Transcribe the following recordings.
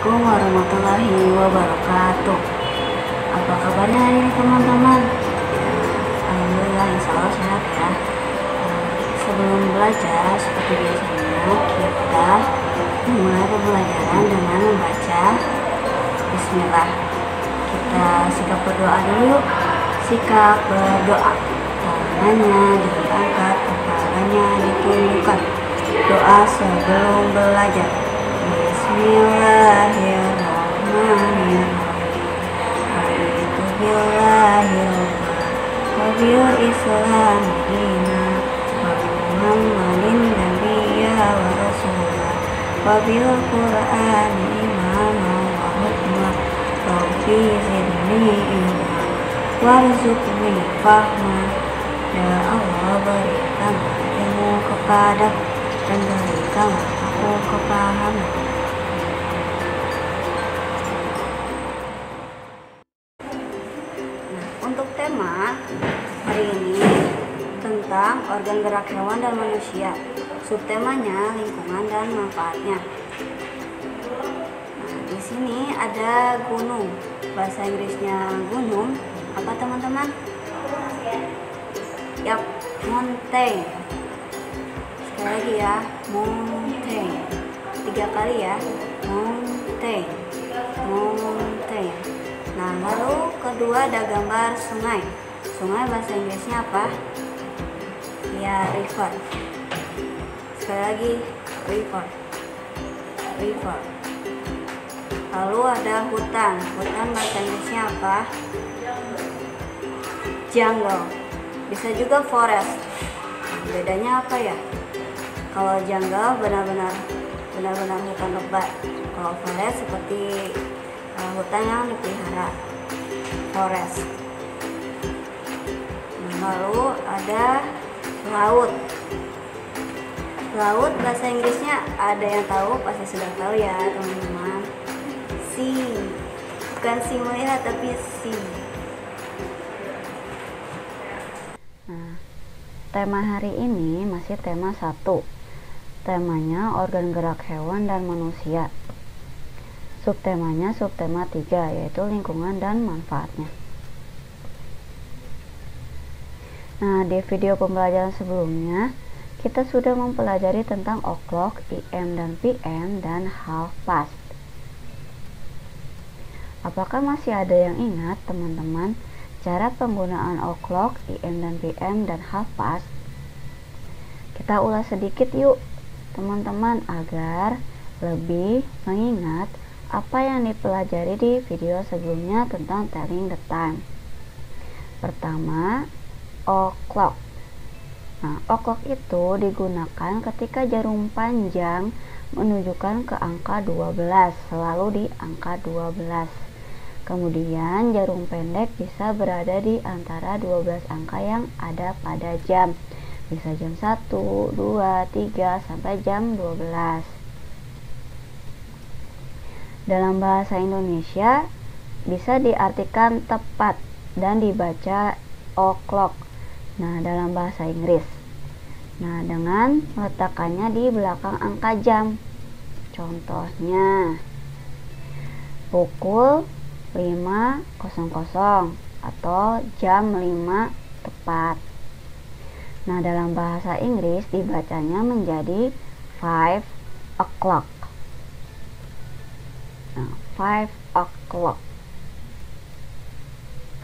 Assalamualaikum warahmatullahi wabarakatuh. Apa kabarnya hari ini teman-teman? Alhamdulillah, insya Allah sehat ya. Sebelum belajar, seperti biasanya kita memulai pembelajaran dengan membaca Bismillah. Kita sikap berdoa dulu yuk. Sikap berdoa, tangannya diangkat, kepalanya ditundukkan. Doa sebelum belajar. Bismillahirrahmanirrahim. Raditu billahi rabban wa bil islam dinan wa bi Muhammadin nabiyya wa rasulah wa bil qur'ani imaman wa hukman rabbi zidni ilma warzuqni fahman. Ya Allah, berikan ilmu kepadaku dan berikan aku kepahaman. Untuk tema hari ini tentang organ gerak hewan dan manusia. Subtemanya lingkungan dan manfaatnya. Di sini ada gunung. Bahasa Inggrisnya gunung apa teman-teman? Yap, mountain. Sekali lagi ya, mountain. 3 kali ya, mountain, mountain. Nah, lalu kedua ada gambar sungai. Sungai bahasa Inggrisnya apa? Ya, river. Sekali lagi, river, river. Lalu ada hutan. Hutan bahasa Inggrisnya apa? Jungle. Bisa juga forest. Bedanya apa ya? Kalau jungle benar-benar hutan lebat. Kalau forest seperti hutan yang dipelihara, forest. Lalu ada laut. Laut bahasa Inggrisnya ada yang tahu, pasti sudah tahu ya teman-teman. Sea, bukan sea melihat tapi sea. Nah, tema hari ini masih tema 1. Temanya organ gerak hewan dan manusia. Subtemanya subtema 3, yaitu lingkungan dan manfaatnya. Nah, di video pembelajaran sebelumnya kita sudah mempelajari tentang o'clock, IM dan PM, dan half past. Apakah masih ada yang ingat teman-teman cara penggunaan o'clock, IM dan PM, dan half past? Kita ulas sedikit yuk teman-teman agar lebih mengingat apa yang dipelajari di video sebelumnya tentang telling the time. Pertama, o'clock. Nah, o'clock itu digunakan ketika jarum panjang menunjukkan ke angka 12, selalu di angka 12. Kemudian jarum pendek bisa berada di antara 12 angka yang ada pada jam. Bisa jam 1, 2, 3, sampai jam 12. Dalam bahasa Indonesia bisa diartikan tepat dan dibaca o'clock. Nah, dalam bahasa Inggris. Nah, dengan meletakkannya di belakang angka jam. Contohnya pukul 5.00 atau jam 5 tepat. Nah, dalam bahasa Inggris dibacanya menjadi 5 o'clock. Nah, 5 o'clock.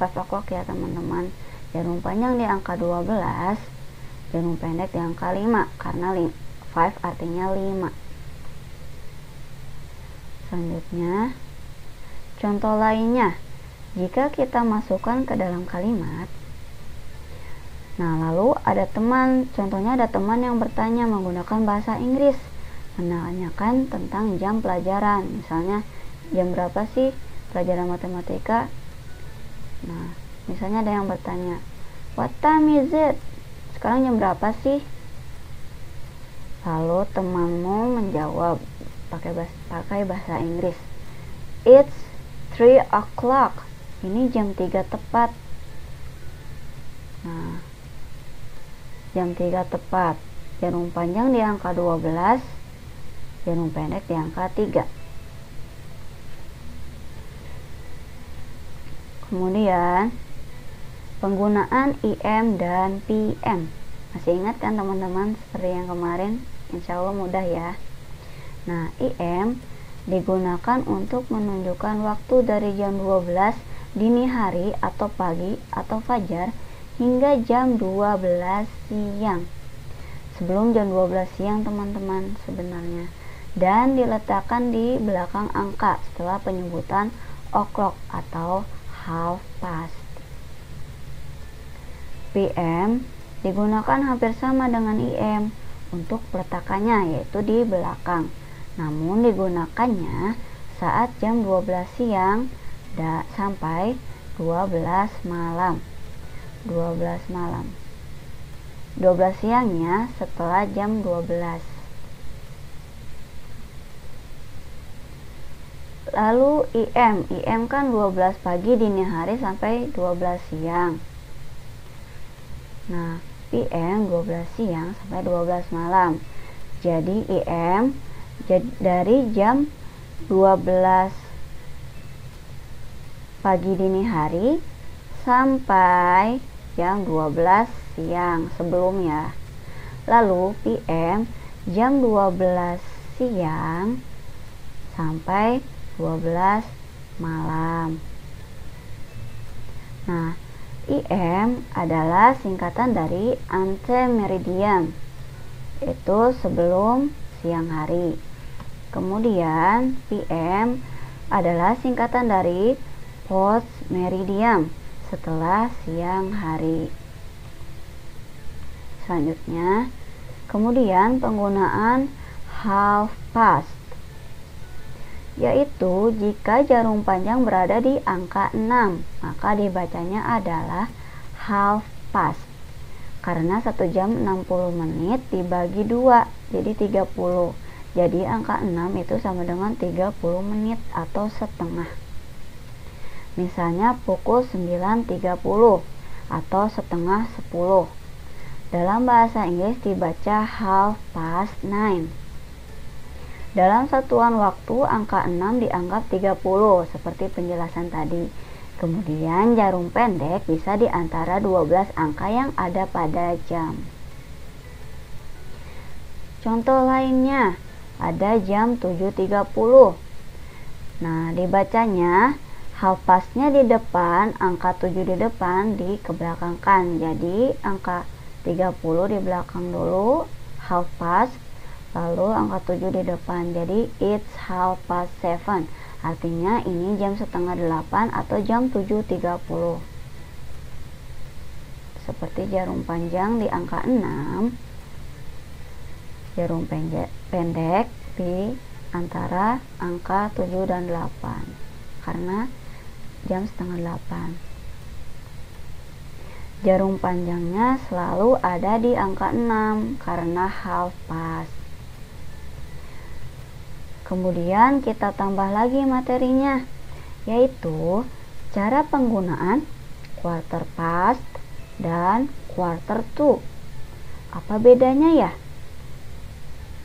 5 o'clock ya teman-teman. Jarum panjang di angka 12, jarum pendek di angka 5, karena 5 artinya 5. Selanjutnya, contoh lainnya, jika kita masukkan ke dalam kalimat. Nah, lalu ada teman, contohnya ada teman yang bertanya menggunakan bahasa Inggris, menanyakan tentang jam pelajaran. Misalnya, jam berapa sih pelajaran matematika? Nah, misalnya ada yang bertanya, what time is it? Sekarang jam berapa sih? Lalu temanmu menjawab pakai bahasa Inggris, it's 3 o'clock. Ini jam 3 tepat. Nah, jam 3 tepat. Jarum panjang di angka 12, jarum pendek di angka 3. Kemudian penggunaan IM dan PM. Masih ingat kan teman-teman, seperti yang kemarin? Insya Allah mudah ya. Nah, IM digunakan untuk menunjukkan waktu dari jam 12 dini hari atau pagi atau fajar hingga jam 12 siang. Sebelum jam 12 siang teman-teman sebenarnya. Dan diletakkan di belakang angka setelah penyebutan o'clock atau half past. PM digunakan hampir sama dengan IM untuk peletakannya, yaitu di belakang. Namun digunakannya saat jam 12 siang sampai 12 malam. 12 malam. 12 siangnya setelah jam 12. Lalu IM kan 12 pagi dini hari sampai 12 siang. Nah, PM 12 siang sampai 12 malam. Jadi IM dari jam 12 pagi dini hari sampai jam 12 siang sebelumnya. Lalu PM jam 12 siang sampai 12 malam. Nah, IM adalah singkatan dari ante meridian, itu sebelum siang hari. Kemudian PM adalah singkatan dari post meridian, setelah siang hari. Selanjutnya, kemudian penggunaan half past, yaitu jika jarum panjang berada di angka 6, maka dibacanya adalah half past. Karena 1 jam 60 menit dibagi 2, jadi 30. Jadi angka 6 itu sama dengan 30 menit atau setengah. Misalnya pukul 9.30 atau setengah 10. Dalam bahasa Inggris dibaca half past 9. Dalam satuan waktu angka 6 dianggap 30 seperti penjelasan tadi. Kemudian jarum pendek bisa di antara 12 angka yang ada pada jam. Contoh lainnya ada jam 7.30. Nah, dibacanya half pastnya di depan, angka 7 di depan dikebelakangkan. Jadi angka 30 di belakang dulu, half past, lalu angka 7 di depan. Jadi it's half past 7. Artinya ini jam setengah 8 atau jam 7.30. Seperti jarum panjang di angka 6, jarum pendek di antara angka 7 dan 8 karena jam setengah 8. Jarum panjangnya selalu ada di angka 6 karena half past. Kemudian kita tambah lagi materinya, yaitu cara penggunaan quarter past dan quarter to. Apa bedanya ya?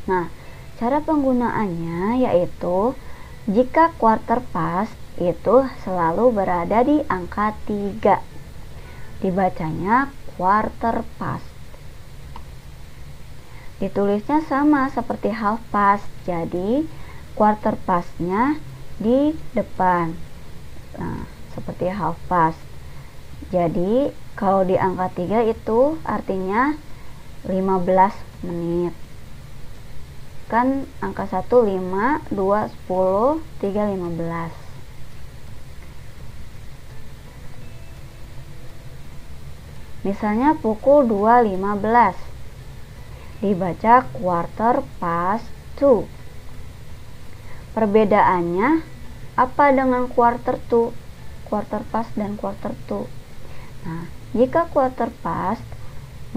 Nah, cara penggunaannya yaitu jika quarter past itu selalu berada di angka 3, dibacanya quarter past. Ditulisnya sama seperti half past, jadi quarter pastnya di depan. Nah, seperti half past. Jadi kalau di angka 3 itu artinya 15 menit. Kan angka 1 5, 2 10, 3 15. Misalnya pukul 2.15 dibaca quarter past 2. Perbedaannya apa dengan quarter to? Quarter past dan quarter to. Nah, jika quarter past,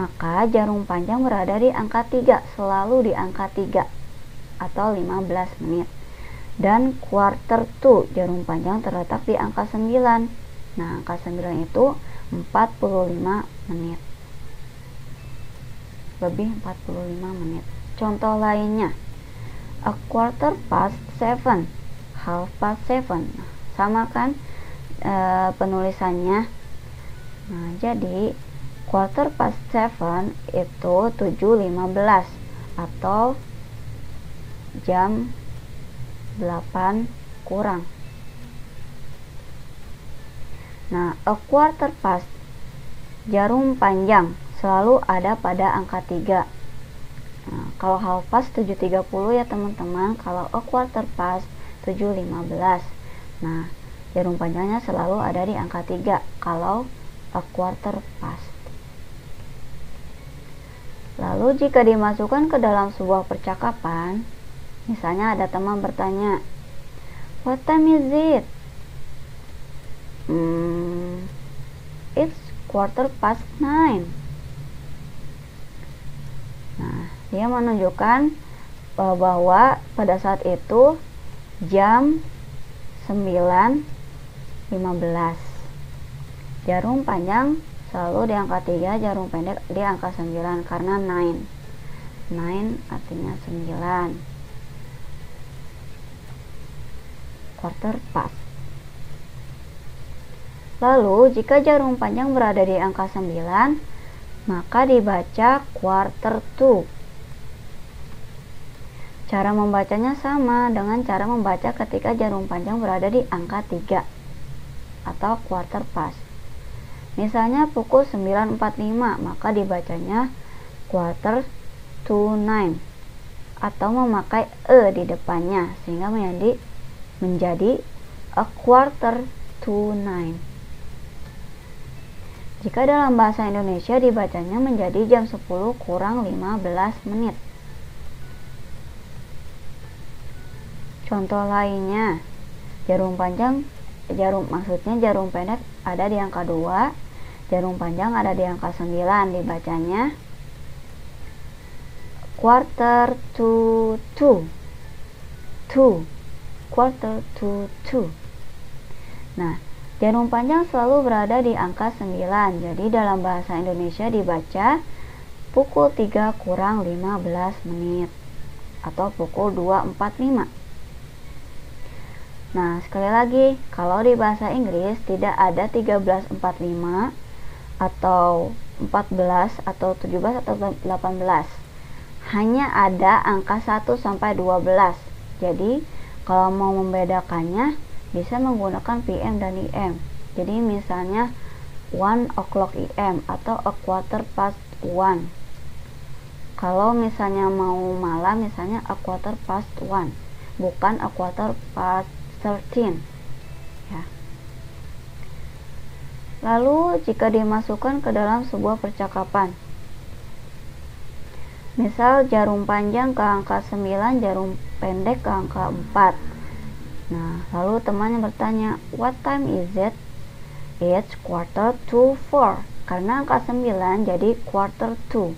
maka jarum panjang berada di angka 3, selalu di angka 3 atau 15 menit. Dan quarter to, jarum panjang terletak di angka 9. Nah, angka 9 itu 45 menit. Lebih 45 menit. Contoh lainnya, a quarter past 7, half past 7. Nah, sama kan? penulisannya. Nah, jadi quarter past 7 itu 7.15 atau jam 8 kurang. Nah, a quarter past, jarum panjang selalu ada pada angka 3. Nah, kalau half past 7.30 ya teman-teman, kalau a quarter past 7.15. Nah, jarum panjangnya selalu ada di angka 3 kalau a quarter past. Lalu jika dimasukkan ke dalam sebuah percakapan, misalnya ada teman bertanya, "What time is it?" It's quarter past 9. Nah, dia menunjukkan bahwa pada saat itu jam 9.15. Jarum panjang selalu di angka 3, jarum pendek di angka 9 karena 9. 9 artinya 9. Quarter past. Lalu jika jarum panjang berada di angka 9, maka dibaca quarter to. Cara membacanya sama dengan cara membaca ketika jarum panjang berada di angka 3 atau quarter past. Misalnya pukul 9.45, maka dibacanya quarter to 9 atau memakai e di depannya sehingga menjadi a quarter to 9. Jika dalam bahasa Indonesia dibacanya menjadi jam 10 kurang 15 menit. Contoh lainnya, jarum pendek ada di angka 2, jarum panjang ada di angka 9, dibacanya quarter to 2. Quarter to 2. Nah, jarum panjang selalu berada di angka 9, jadi dalam bahasa Indonesia dibaca pukul 3 kurang 15 menit atau pukul 2.45. Nah, sekali lagi, kalau di bahasa Inggris tidak ada 13.45 atau 14 atau 17 atau 18. Hanya ada angka 1 sampai 12. Jadi, kalau mau membedakannya bisa menggunakan PM dan IM. Jadi misalnya 1 o'clock IM atau a quarter past 1. Kalau misalnya mau malam, misalnya a quarter past 1, bukan a quarter past 13 ya. Lalu jika dimasukkan ke dalam sebuah percakapan, misal jarum panjang ke angka 9, jarum pendek ke angka 4. Nah, lalu temannya bertanya, "What time is it?" It's quarter to 4. Karena angka 9 jadi quarter to.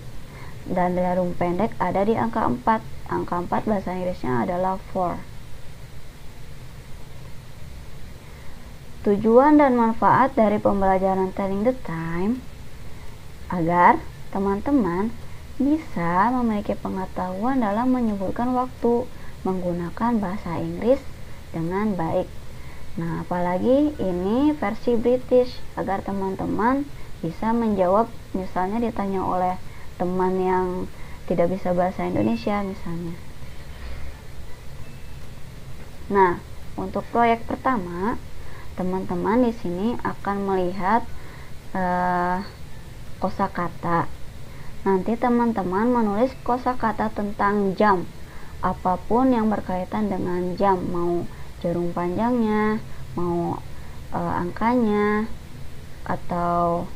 Dan jarum pendek ada di angka 4. Angka 4 bahasa Inggrisnya adalah 4. Tujuan dan manfaat dari pembelajaran telling the time agar teman-teman bisa memiliki pengetahuan dalam menyebutkan waktu menggunakan bahasa Inggris dengan baik. Nah, apalagi ini versi British, agar teman-teman bisa menjawab misalnya ditanya oleh teman yang tidak bisa bahasa Indonesia misalnya. Nah, untuk proyek pertama, teman-teman di sini akan melihat kosakata. Nanti teman-teman menulis kosakata tentang jam, apapun yang berkaitan dengan jam, mau jarum panjangnya, mau angkanya, atau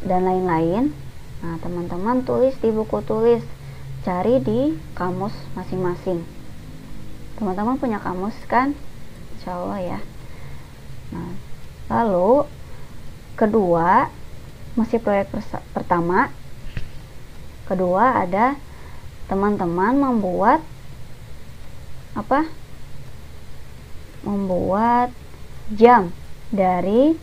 dan lain-lain. Nah, teman-teman tulis di buku tulis, cari di kamus masing-masing. Teman-teman punya kamus kan? Insya Allah ya. Nah, lalu kedua, masih proyek pertama. Kedua ada teman-teman membuat jam dari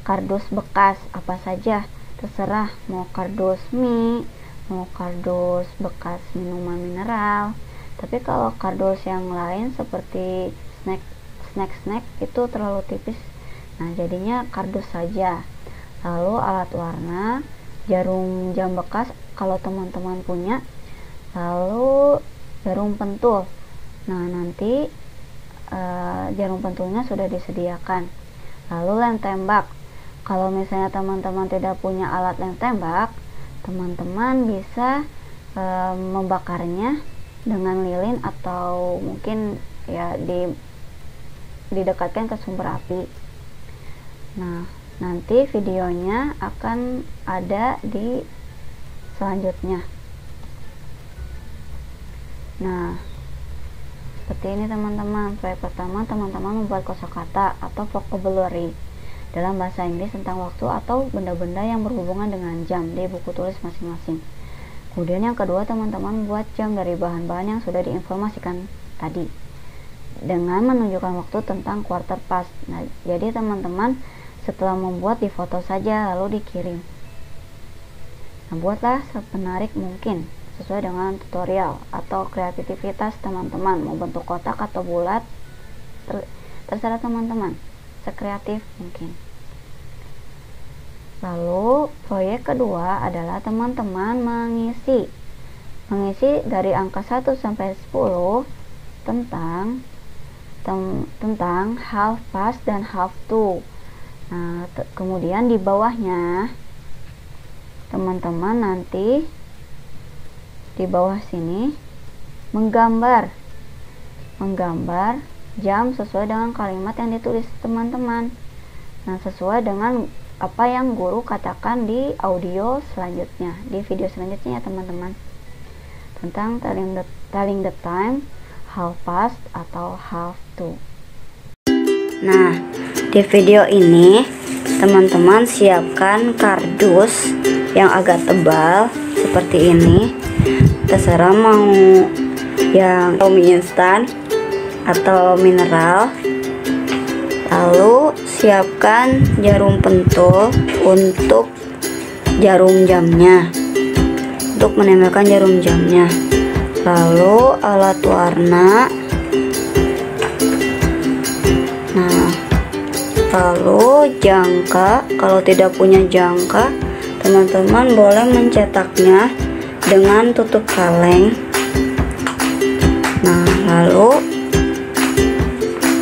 kardus bekas apa saja, terserah, mau kardus mie, mau kardus bekas minuman mineral. Tapi kalau kardus yang lain seperti snack itu terlalu tipis, Nah, jadinya kardus saja. Lalu alat warna, jarum jam bekas kalau teman-teman punya, lalu jarum pentul. Nah, nanti jarum pentulnya sudah disediakan. Lalu lem tembak. Kalau misalnya teman-teman tidak punya alat lem tembak, teman-teman bisa membakarnya dengan lilin atau mungkin ya didekatkan ke sumber api. Nah, nanti videonya akan ada di selanjutnya. Nah, seperti ini teman-teman. Proyek pertama, teman-teman membuat kosakata atau vocabulary dalam bahasa Inggris tentang waktu atau benda-benda yang berhubungan dengan jam di buku tulis masing-masing. Kemudian yang kedua, teman-teman buat jam dari bahan-bahan yang sudah diinformasikan tadi dengan menunjukkan waktu tentang quarter past. Nah, jadi teman-teman setelah membuat difoto saja lalu dikirim. Nah, buatlah semenarik mungkin sesuai dengan tutorial atau kreativitas teman-teman, mau bentuk kotak atau bulat terserah teman-teman, sekreatif mungkin. Lalu proyek kedua adalah teman-teman mengisi dari angka 1 sampai 10 tentang half past dan half to. Nah, kemudian di bawahnya teman-teman nanti di bawah sini menggambar jam sesuai dengan kalimat yang ditulis teman-teman. Nah, sesuai dengan apa yang guru katakan di audio selanjutnya, di video selanjutnya ya teman-teman, tentang telling the time, half past atau half to. Nah, di video ini teman-teman siapkan kardus yang agak tebal seperti ini, terserah mau yang mie instan atau mineral. Lalu siapkan jarum pentul untuk jarum jamnya, untuk menempelkan jarum jamnya. Lalu alat warna. Nah, lalu jangka. Kalau tidak punya jangka, teman-teman boleh mencetaknya dengan tutup kaleng. Nah, lalu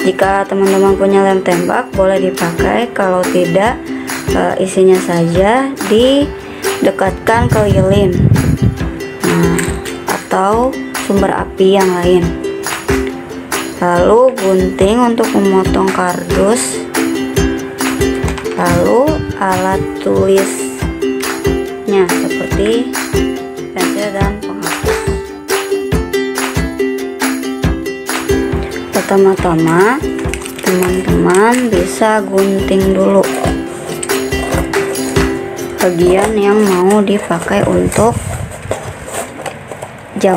jika teman-teman punya lem tembak boleh dipakai, kalau tidak isinya saja didekatkan ke lilin atau sumber api yang lain. Lalu gunting untuk memotong kardus, lalu alat tulisnya seperti pensil dan penghapus. Pertama-tama teman-teman bisa gunting dulu bagian yang mau dipakai untuk jam.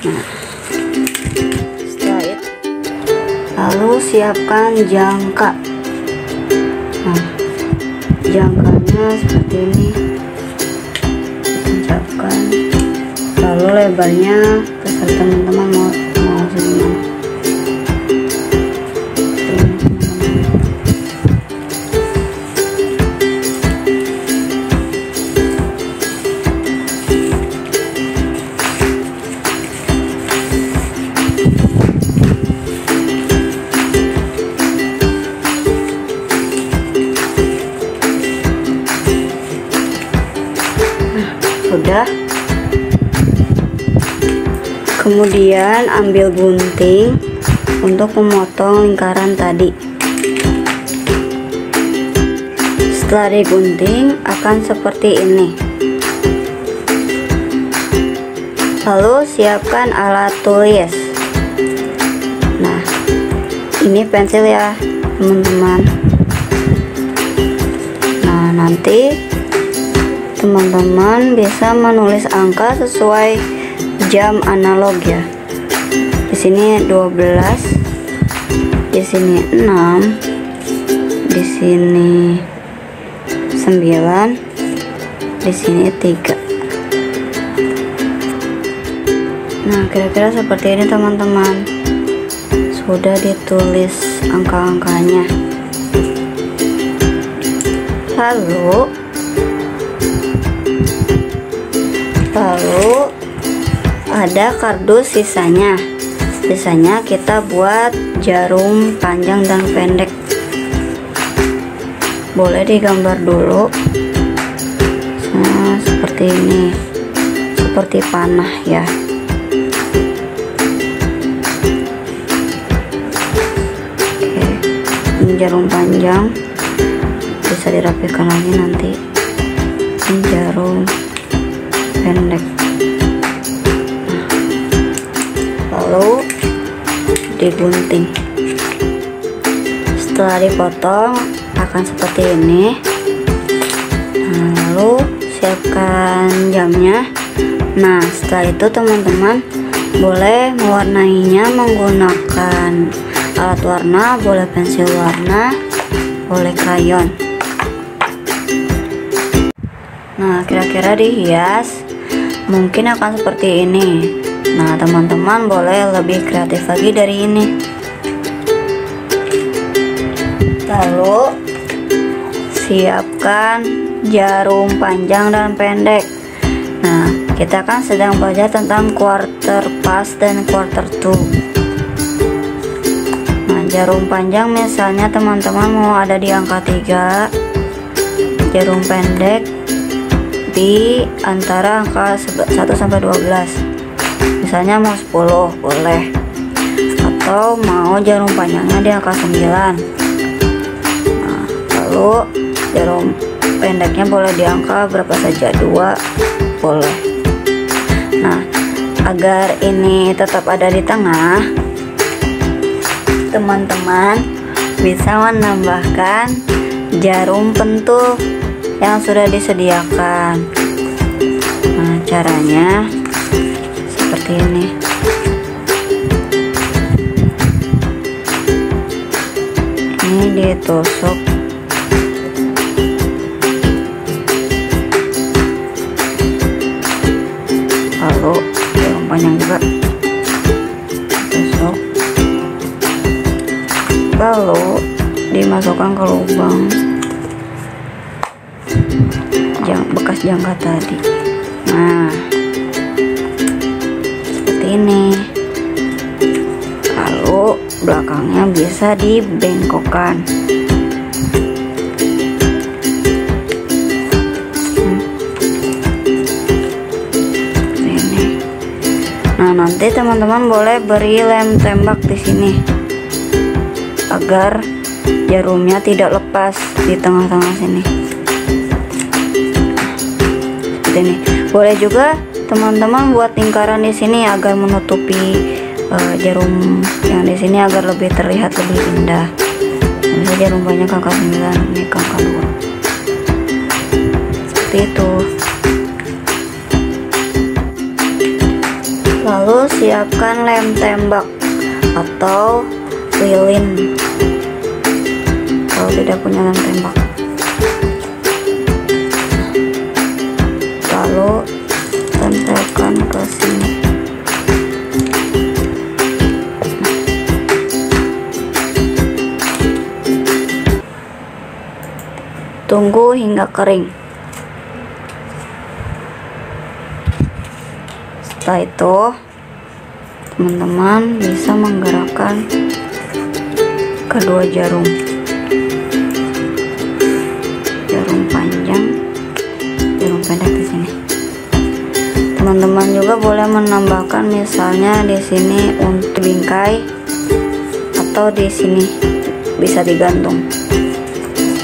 Nah, setelah itu lalu siapkan jangka. Nah, jangkanya seperti ini. Lalu lebarnya terserah teman-teman mau segimana. Sudah. Kemudian ambil gunting untuk memotong lingkaran tadi. Setelah digunting akan seperti ini. Lalu siapkan alat tulis. Nah, ini pensil ya teman-teman. Nah, nanti teman-teman bisa menulis angka sesuai jam analog ya. Di sini 12, di sini 6, di sini 9, di sini 3. Nah, kira-kira seperti ini teman-teman. Sudah ditulis angka-angkanya. Lalu ada kardus sisanya. Sisanya kita buat jarum panjang dan pendek. Boleh digambar dulu. Nah, seperti ini. Seperti panah ya. Oke, ini jarum panjang. Bisa dirapikan lagi nanti. Ini jarum pendek. Lalu digunting. Setelah dipotong akan seperti ini. Nah, lalu siapkan jamnya. Nah, setelah itu teman-teman boleh mewarnainya menggunakan alat warna, boleh pensil warna, boleh krayon. Nah, kira-kira dihias mungkin akan seperti ini. Nah, teman-teman boleh lebih kreatif lagi dari ini. Lalu siapkan jarum panjang dan pendek. Nah, kita kan sedang belajar tentang quarter past dan quarter two. Nah, jarum panjang misalnya teman-teman mau ada di angka 3, jarum pendek di antara angka 1 sampai 12. Misalnya mau 10 boleh, atau mau jarum panjangnya di angka 9. Nah, lalu jarum pendeknya boleh di angka berapa saja, 2 boleh. Nah, agar ini tetap ada di tengah, teman-teman bisa menambahkan jarum pentul yang sudah disediakan. Nah, caranya seperti ini. Ini ditusuk. Lalu jarum panjang juga tusuk. Lalu dimasukkan ke lubang bekas jangka tadi. Nah, seperti ini. Lalu belakangnya bisa dibengkokkan. Ini. Nah, nanti teman-teman boleh beri lem tembak di sini agar jarumnya tidak lepas di tengah-tengah sini. Ini boleh juga teman-teman buat lingkaran di sini agar menutupi jarum yang di sini agar lebih terlihat lebih indah. Misalnya jarum banyak angka 9, ini angka 2. Seperti itu. Lalu siapkan lem tembak atau lilin kalau tidak punya lem tembak. Lalu tempelkan ke sini. Tunggu hingga kering. Setelah itu teman-teman bisa menggerakkan kedua jarum panjang, jarum pendek di sini. Teman-teman juga boleh menambahkan misalnya di sini untuk bingkai atau di sini bisa digantung.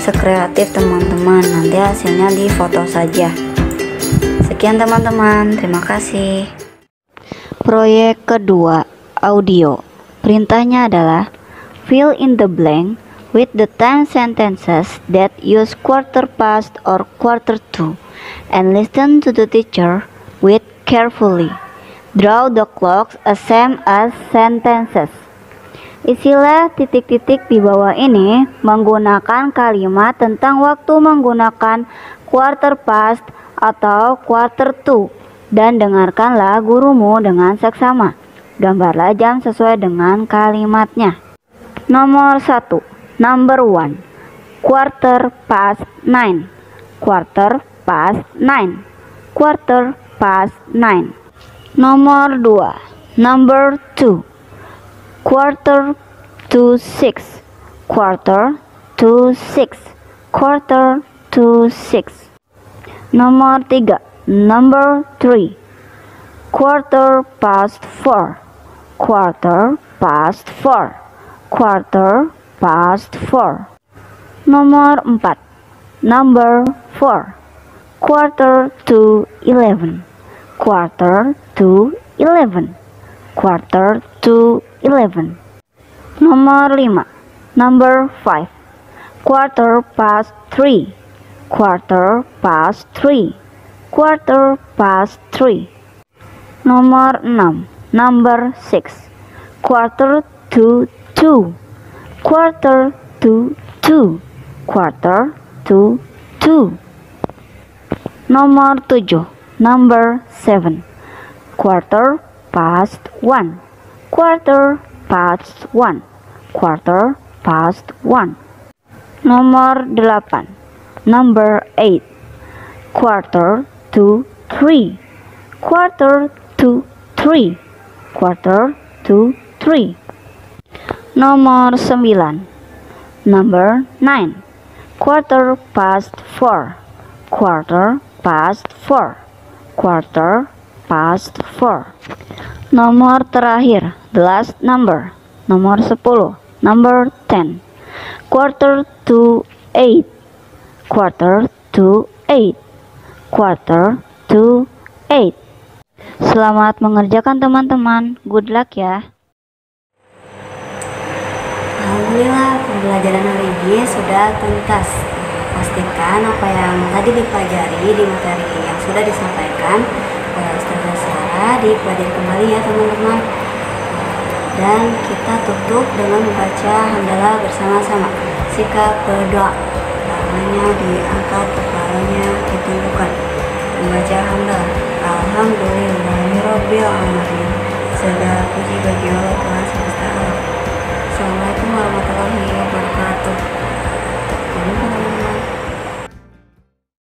Sekreatif teman-teman, nanti hasilnya difoto saja. Sekian teman-teman, terima kasih. Proyek kedua, audio. Perintahnya adalah fill in the blank with the 10 sentences that use quarter past or quarter to, and listen to the teacher with carefully. Draw the clocks as same as sentences. Isilah titik-titik di bawah ini menggunakan kalimat tentang waktu menggunakan quarter past atau quarter to Dan dengarkanlah gurumu dengan seksama. Gambarlah jam sesuai dengan kalimatnya. Nomor 1. Number 1. Quarter past 9. Quarter past 9. Quarter past 9. Nomor 2. Number 2. Quarter to 6. Quarter to 6. Quarter to 6. Nomor 3. Number 3. Quarter past 4. Quarter past 4. Quarter past 4. Nomor 4. Number 4. Quarter to 11. Quarter to 11. Quarter to 11. Nomor 5. Number 5. Quarter past 3. Quarter past 3. Quarter past 3. Nomor 6. Number 6. Quarter to 2. Quarter to 2. Quarter to 2. Nomor 7. Number 7. Quarter past 1. Quarter past 1. Quarter past 1. Nomor 8. Number 8. Quarter to 3. Quarter to 3. Quarter to 3. Nomor 9. Number 9. Quarter past 4. Quarter past 4. Quarter past 4. Nomor terakhir, the last number. Nomor 10. Number 10. Quarter to 8. Quarter to 8. Quarter to 8. Selamat mengerjakan teman-teman. Good luck ya. Alhamdulillah, pembelajaran hari ini sudah tuntas. Pastikan apa yang tadi dipelajari di materi yang sudah disampaikan oleh Ustazah Sarah dipelajari kembali ya teman-teman. Dan kita tutup dengan membaca hamdalah bersama-sama. Sikap berdoa, tangannya diangkat, kepalanya ditundukkan. Membaca hamdalah. Alhamdulillahirobbilalamin. Segala puji bagi Allah Tuhan semesta alam. Assalamualaikum warahmatullahi wabarakatuh.